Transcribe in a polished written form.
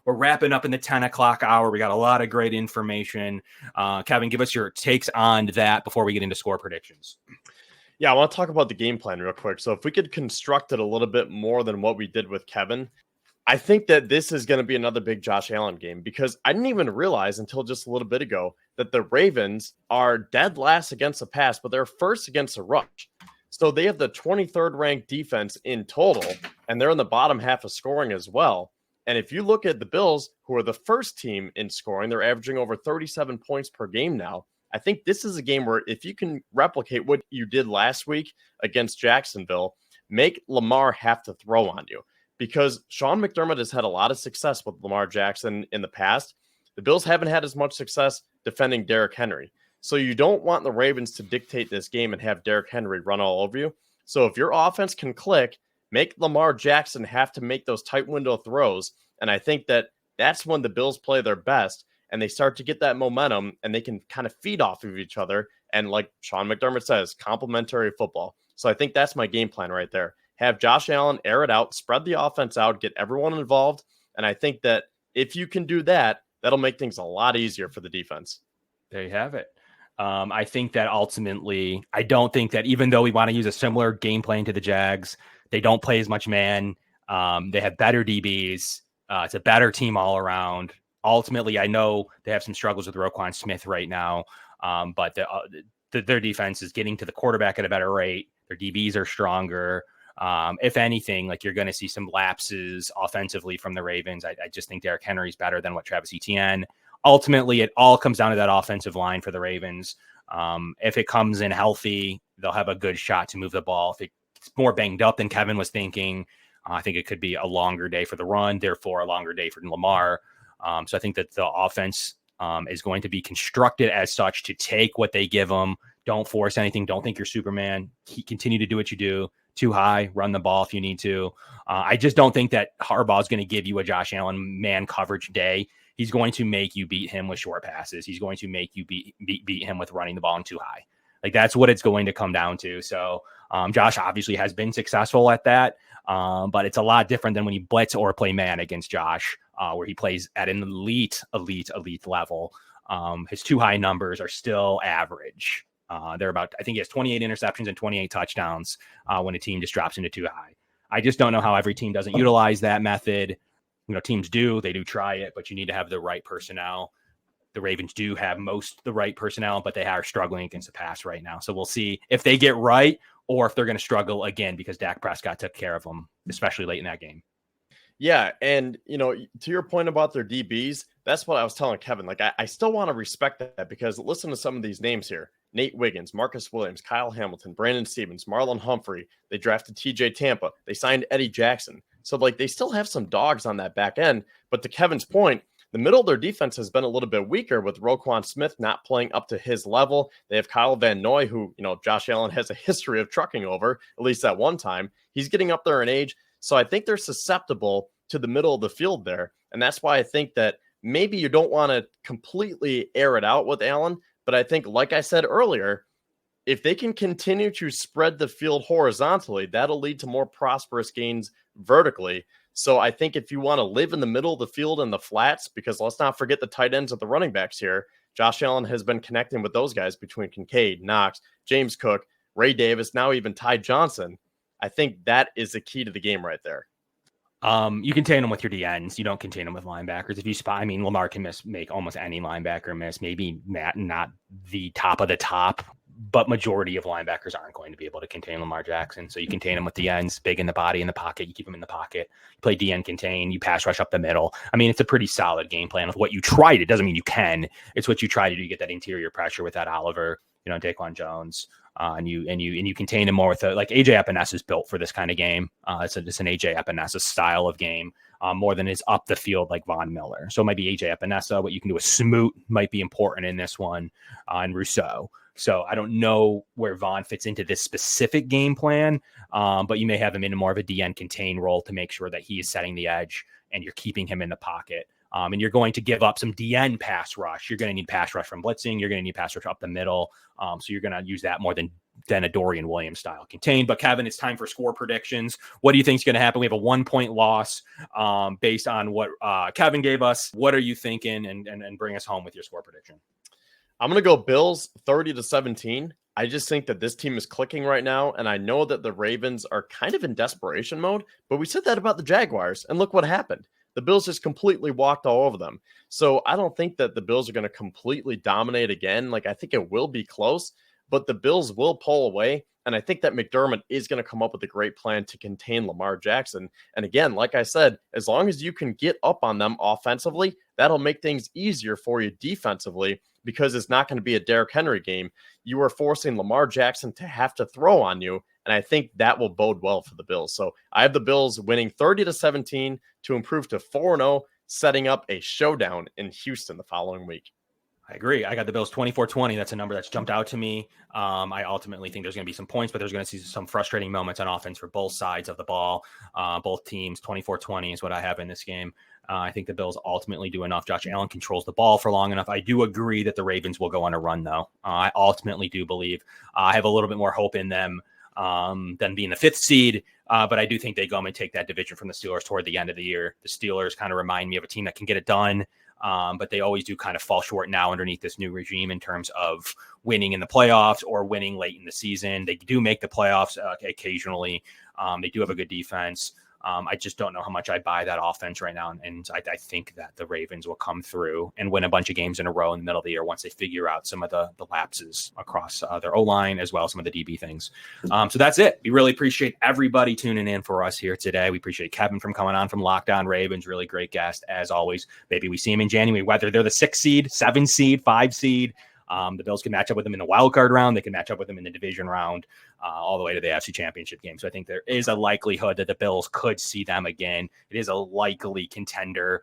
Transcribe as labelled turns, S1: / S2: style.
S1: we're wrapping up in the 10 o'clock hour. We got a lot of great information. Kevin, give us your takes on that before we get into score predictions.
S2: Yeah, I want to talk about the game plan real quick. So if we could construct it a little bit more than what we did with Kevin, I think that this is going to be another big Josh Allen game, because I didn't even realize until just a little bit ago that the Ravens are dead last against the pass, but they're first against the rush. So they have the 23rd ranked defense in total, and they're in the bottom half of scoring as well. And if you look at the Bills, who are the first team in scoring, they're averaging over 37 points per game now. I think this is a game where if you can replicate what you did last week against Jacksonville, make Lamar have to throw on you. Because Sean McDermott has had a lot of success with Lamar Jackson in the past. The Bills haven't had as much success defending Derrick Henry. So you don't want the Ravens to dictate this game and have Derrick Henry run all over you. So if your offense can click, make Lamar Jackson have to make those tight window throws. And I think that that's when the Bills play their best and they start to get that momentum and they can kind of feed off of each other. And like Sean McDermott says, complementary football. So I think that's my game plan right there. Have Josh Allen air it out, spread the offense out, get everyone involved. And I think that if you can do that, that'll make things a lot easier for the defense.
S1: There you have it. I think that ultimately, I don't think that even though we want to use a similar game plan to the Jags, they don't play as much man. They have better DBs. It's a better team all around. Ultimately, I know they have some struggles with Roquan Smith right now, but their defense is getting to the quarterback at a better rate. Their DBs are stronger. If anything, like you're going to see some lapses offensively from the Ravens. I just think Derrick Henry's better than what Travis Etienne. Ultimately, it all comes down to that offensive line for the Ravens. If it comes in healthy, they'll have a good shot to move the ball. If it's more banged up than Kevin was thinking, I think it could be a longer day for the run, therefore a longer day for Lamar. So I think that the offense is going to be constructed as such to take what they give them. Don't force anything. Don't think you're Superman. Continue to do what you do. Too high, run the ball if you need to. I just don't think that Harbaugh is going to give you a Josh Allen man coverage day. He's going to make you beat him with short passes. He's going to make you beat him with running the ball in too high. Like that's what it's going to come down to. So Josh obviously has been successful at that, but it's a lot different than when you blitz or play man against Josh, where he plays at an elite level. His too high numbers are still average. They're about, I think he has 28 interceptions and 28 touchdowns when a team just drops into too high. I just don't know how every team doesn't utilize that method. You know, teams they do try it, but you need to have the right personnel. The Ravens do have the right personnel, but they are struggling against the pass right now. So we'll see if they get right or if they're going to struggle again because Dak Prescott took care of them, especially late in that game.
S2: Yeah, and, you know, to your point about their DBs, that's what I was telling Kevin. Like, I still want to respect that because listen to some of these names here. Nate Wiggins, Marcus Williams, Kyle Hamilton, Brandon Stevens, Marlon Humphrey. They drafted TJ Tampa. They signed Eddie Jackson. So, like, they still have some dogs on that back end. But to Kevin's point, the middle of their defense has been a little bit weaker with Roquan Smith not playing up to his level. They have Kyle Van Noy, who, you know, Josh Allen has a history of trucking over, at least at one time. He's getting up there in age. So I think they're susceptible to the middle of the field there. And that's why I think that maybe you don't want to completely air it out with Allen. But I think, like I said earlier, if they can continue to spread the field horizontally, that'll lead to more prosperous gains vertically. So I think if you want to live in the middle of the field in the flats, because let's not forget the tight ends of the running backs here, Josh Allen has been connecting with those guys between Kincaid, Knox, James Cook, Ray Davis, now even Ty Johnson. I think that is the key to the game right there.
S1: You contain them with your DNs. You don't contain them with linebackers. If you spot, I mean, Lamar can make almost any linebacker miss. Maybe not the top of the top, but majority of linebackers aren't going to be able to contain Lamar Jackson. So you contain him with the ends, big in the body, in the pocket. You keep him in the pocket. You play DN contain. You pass rush up the middle. I mean, it's a pretty solid game plan with what you tried. It doesn't mean you can. It's what you try to do. You get that interior pressure with that Oliver, you know, Daquan Jones. And you contain him more with like AJ Epinesa is built for this kind of game. It's an AJ Epinesa style of game more than is up the field like Von Miller. So it might be AJ Epinesa. What you can do with Smoot might be important in this one, and Rousseau. So I don't know where Von fits into this specific game plan, but you may have him in more of a DN contain role to make sure that he is setting the edge and you're keeping him in the pocket. And you're going to give up some DN pass rush. You're going to need pass rush from blitzing. You're going to need pass rush up the middle. So you're going to use that more than a Dorian Williams style contained. But Kevin, it's time for score predictions. What do you think is going to happen? We have a 1-point loss based on what Kevin gave us. What are you thinking? And bring us home with your score prediction.
S2: I'm going to go Bills 30-17. I just think that this team is clicking right now, and I know that the Ravens are kind of in desperation mode, but we said that about the Jaguars, and look what happened. The Bills just completely walked all over them. So I don't think that the Bills are going to completely dominate again. Like, I think it will be close, but the Bills will pull away, and I think that McDermott is going to come up with a great plan to contain Lamar Jackson. And again, like I said, as long as you can get up on them offensively, that'll make things easier for you defensively, because it's not going to be a Derrick Henry game. You are forcing Lamar Jackson to have to throw on you, and I think that will bode well for the Bills. So I have the Bills winning 30-17 to improve to 4-0, setting up a showdown in Houston the following week.
S1: I agree. I got the Bills 24-20. That's a number that's jumped out to me. I ultimately think there's going to be some points, but there's going to see some frustrating moments on offense for both sides of the ball. Both teams, 24-20 is what I have in this game. I think the Bills ultimately do enough. Josh Allen controls the ball for long enough. I do agree that the Ravens will go on a run, though. I ultimately do believe. I have a little bit more hope in them than being the 5th seed. But I do think they go and take that division from the Steelers toward the end of the year. The Steelers kind of remind me of a team that can get it done. But they always do kind of fall short now underneath this new regime in terms of winning in the playoffs or winning late in the season. They do make the playoffs occasionally. They do have a good defense. I just don't know how much I buy that offense right now. And I think that the Ravens will come through and win a bunch of games in a row in the middle of the year once they figure out some of the lapses across their O-line as well as some of the DB things. So that's it. We really appreciate everybody tuning in for us here today. We appreciate Kevin from coming on from Locked On Ravens. Really great guest, as always. Maybe we see him in January, whether they're the 6th seed, 7th seed, 5 seed. The Bills can match up with them in the wild card round. They can match up with them in the division round, all the way to the AFC Championship game. So I think there is a likelihood that the Bills could see them again. It is a likely contender